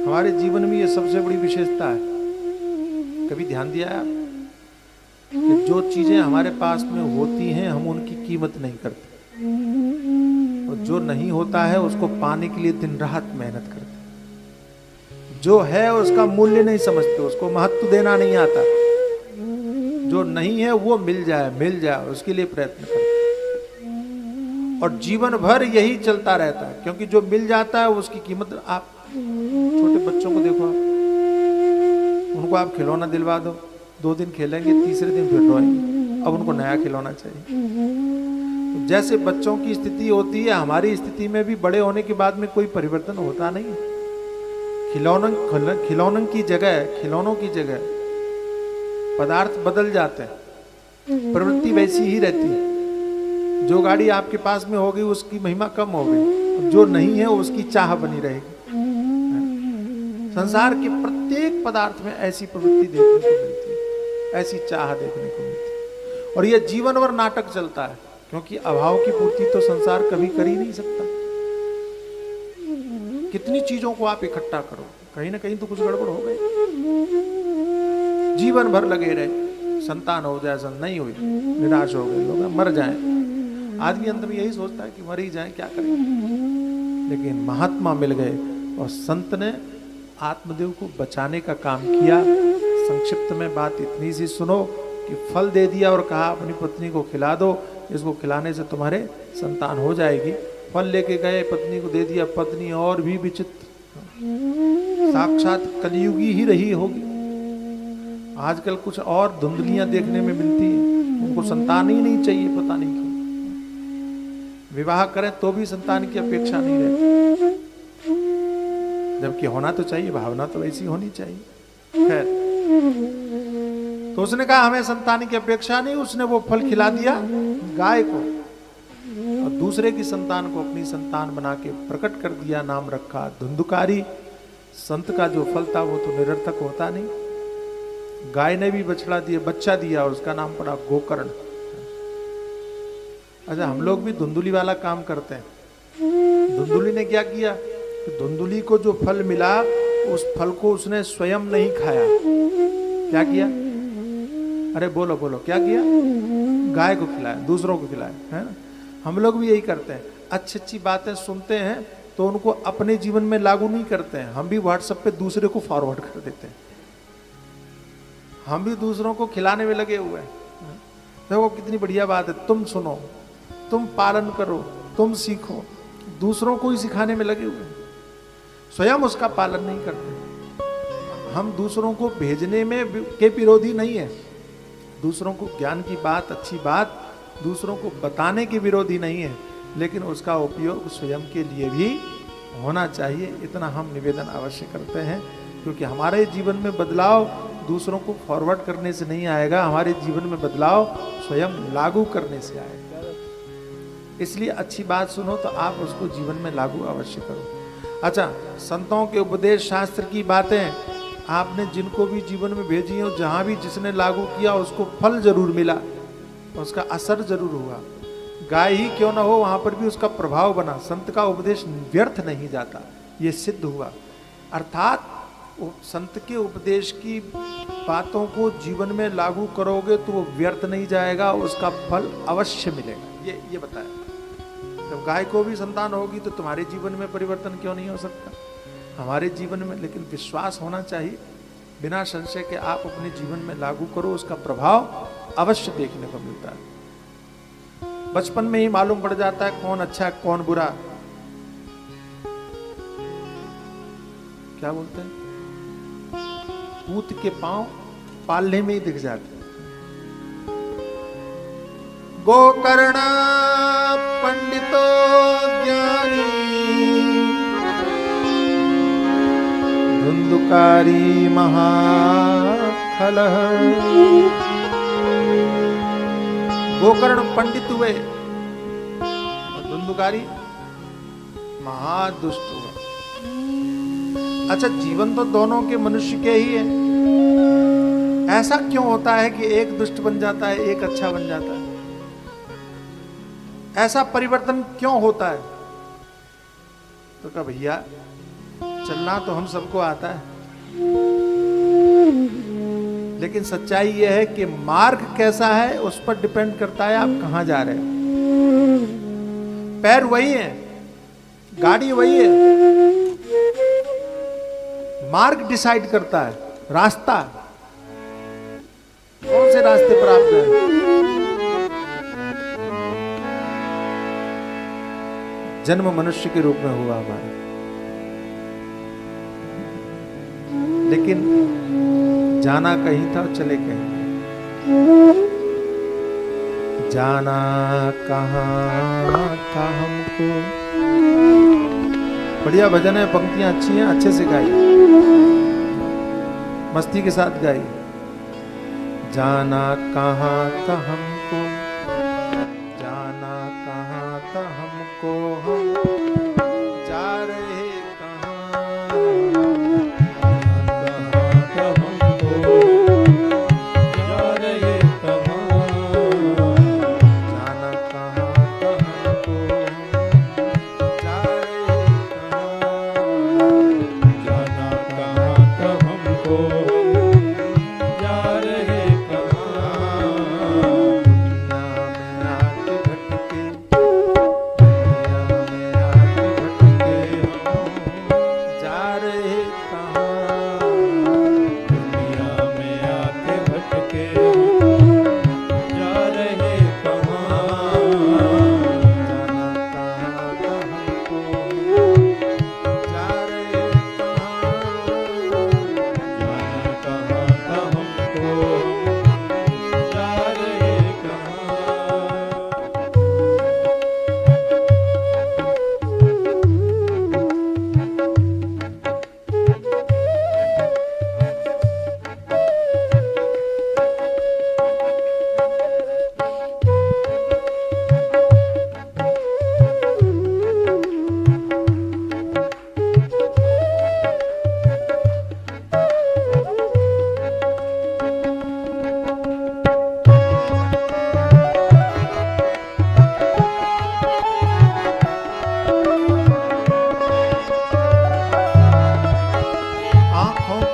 हमारे जीवन में ये सबसे बड़ी विशेषता है। कभी ध्यान दिया है आप कि जो चीजें हमारे पास में होती हैं हम उनकी कीमत नहीं करते, और जो नहीं होता है उसको पाने के लिए दिन रात मेहनत करते। जो है उसका मूल्य नहीं समझते, उसको महत्व देना नहीं आता। जो नहीं है वो मिल जाए उसके लिए प्रयत्न करते। और जीवन भर यही चलता रहता है, क्योंकि जो मिल जाता है उसकी कीमत। आप छोटे बच्चों को देखो, आप उनको आप खिलौना दिलवा दो, 2 दिन खेलेंगे, तीसरे दिन फिर रोएंगे, अब उनको नया खिलौना चाहिए। तो जैसे बच्चों की स्थिति होती है, हमारी स्थिति में भी बड़े होने के बाद में कोई परिवर्तन होता नहीं है। खिलौनों की जगह पदार्थ बदल जाते हैं, प्रवृत्ति वैसी ही रहती है। जो गाड़ी आपके पास में होगी उसकी महिमा कम हो गई, जो नहीं है उसकी चाह बनी रहेगी। संसार के प्रत्येक पदार्थ में ऐसी प्रवृत्ति देखने को मिलती है, ऐसी चाह देखने को मिलती है। और यह जीवन भर नाटक चलता है, क्योंकि अभाव की पूर्ति तो संसार कभी कर ही नहीं सकता। कितनी चीजों को आप इकट्ठा करो, कहीं ना कहीं तो कुछ गड़बड़ हो गई। जीवन भर लगे रहे, संतान हो जाए, नहीं हुई, निराश हो गए लोग, मर जाए। आदमी अंत में यही सोचता है कि मर ही जाए, क्या करें। लेकिन महात्मा मिल गए और संत ने आत्मदेव को बचाने का काम किया। संक्षिप्त में बात इतनी सी सुनो कि फल दे दिया और कहा अपनी पत्नी को खिला दो, इसको खिलाने से तुम्हारे संतान हो जाएगी। फल लेके गए, पत्नी को दे दिया, पत्नी और भी विचित्र, साक्षात कलियुगी ही रही होगी। आजकल कुछ और धुंधलियां देखने में मिलती हैं, उनको संतान ही नहीं चाहिए, पता नहीं क्यों। विवाह करें तो भी संतान की अपेक्षा नहीं रहती, जबकि होना तो चाहिए, भावना तो ऐसी होनी चाहिए। खैर, तो उसने कहा हमें संतान की अपेक्षा नहीं। उसने वो फल खिला दिया गाय को, और दूसरे की संतान को अपनी संतान बना के प्रकट कर दिया, नाम रखा धुंधुकारी। संत का जो फल था वो तो निरर्थक होता नहीं। गाय ने भी बच्चा दिया और उसका नाम पड़ा गोकर्ण। अच्छा, हम लोग भी धुंधुली वाला काम करते हैं। धुंधुली ने क्या किया कि धुंधुली को जो फल मिला उस फल को उसने स्वयं नहीं खाया। क्या किया? अरे बोलो बोलो, क्या किया? गाय को खिलाया, दूसरों को खिलाया, है ना। हम लोग भी यही करते हैं, अच्छी अच्छी बातें सुनते हैं तो उनको अपने जीवन में लागू नहीं करते हैं, हम भी व्हाट्सएप पे दूसरे को फॉरवर्ड कर देते हैं। हम भी दूसरों को खिलाने में लगे हुए हैं। देखो कितनी बढ़िया बात है, तुम सुनो, तुम पालन करो, तुम सीखो, दूसरों को ही सिखाने में लगे हुए हैं, स्वयं उसका पालन नहीं करते। हम दूसरों को भेजने में के विरोधी नहीं है, दूसरों को ज्ञान की बात, अच्छी बात दूसरों को बताने के विरोधी नहीं है, लेकिन उसका उपयोग स्वयं के लिए भी होना चाहिए। इतना हम निवेदन अवश्य करते हैं, क्योंकि हमारे जीवन में बदलाव दूसरों को फॉरवर्ड करने से नहीं आएगा, हमारे जीवन में बदलाव स्वयं लागू करने से आएगा। इसलिए अच्छी बात सुनो तो आप उसको जीवन में लागू अवश्य करो। अच्छा, संतों के उपदेश, शास्त्र की बातें आपने जिनको भी जीवन में भेजी हो, जहां भी जिसने लागू किया उसको फल जरूर मिला, उसका असर जरूर हुआ। गाय ही क्यों ना हो, वहां पर भी उसका प्रभाव बना। संत का उपदेश व्यर्थ नहीं जाता, ये सिद्ध हुआ। अर्थात संत के उपदेश की बातों को जीवन में लागू करोगे तो वो व्यर्थ नहीं जाएगा, उसका फल अवश्य मिलेगा। ये बताया। जब गाय को भी संतान होगी तो तुम्हारे जीवन में परिवर्तन क्यों नहीं हो सकता, हमारे जीवन में। लेकिन विश्वास होना चाहिए, बिना संशय के आप अपने जीवन में लागू करो, उसका प्रभाव अवश्य देखने को मिलता है। बचपन में ही मालूम पड़ जाता है कौन अच्छा है कौन बुरा। क्या बोलते हैं, पूत के पांव पालने में ही दिख जाते। गोकर्ण पंडितो ज्ञानी धुंधुकारी महाखलः। गोकर्ण पंडित हुए और धुंधुकारी महादुष्ट हुआ। अच्छा, जीवन तो दोनों के मनुष्य के ही है, ऐसा क्यों होता है कि एक दुष्ट बन जाता है एक अच्छा बन जाता है? ऐसा परिवर्तन क्यों होता है? तो कहा भैया चलना तो हम सबको आता है, लेकिन सच्चाई यह है कि मार्ग कैसा है उस पर डिपेंड करता है आप कहां जा रहे हो। पैर वही है, गाड़ी वही है, मार्ग डिसाइड करता है रास्ता, कौन से रास्ते पर आप गए। जन्म मनुष्य के रूप में हुआ हमारा, लेकिन जाना कहीं था और चले कहीं। जाना कहाँ था हमको। बढ़िया भजन है, पंक्तियां अच्छी हैं, अच्छे से गाई, मस्ती के साथ गाई। जाना कहाँ था हमको, जाना कहाँ था हमको, हम जा रहे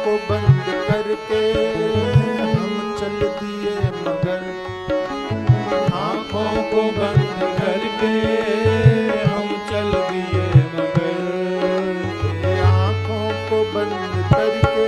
को बंद करके हम चल दिए मगर, आंखों को बंद करके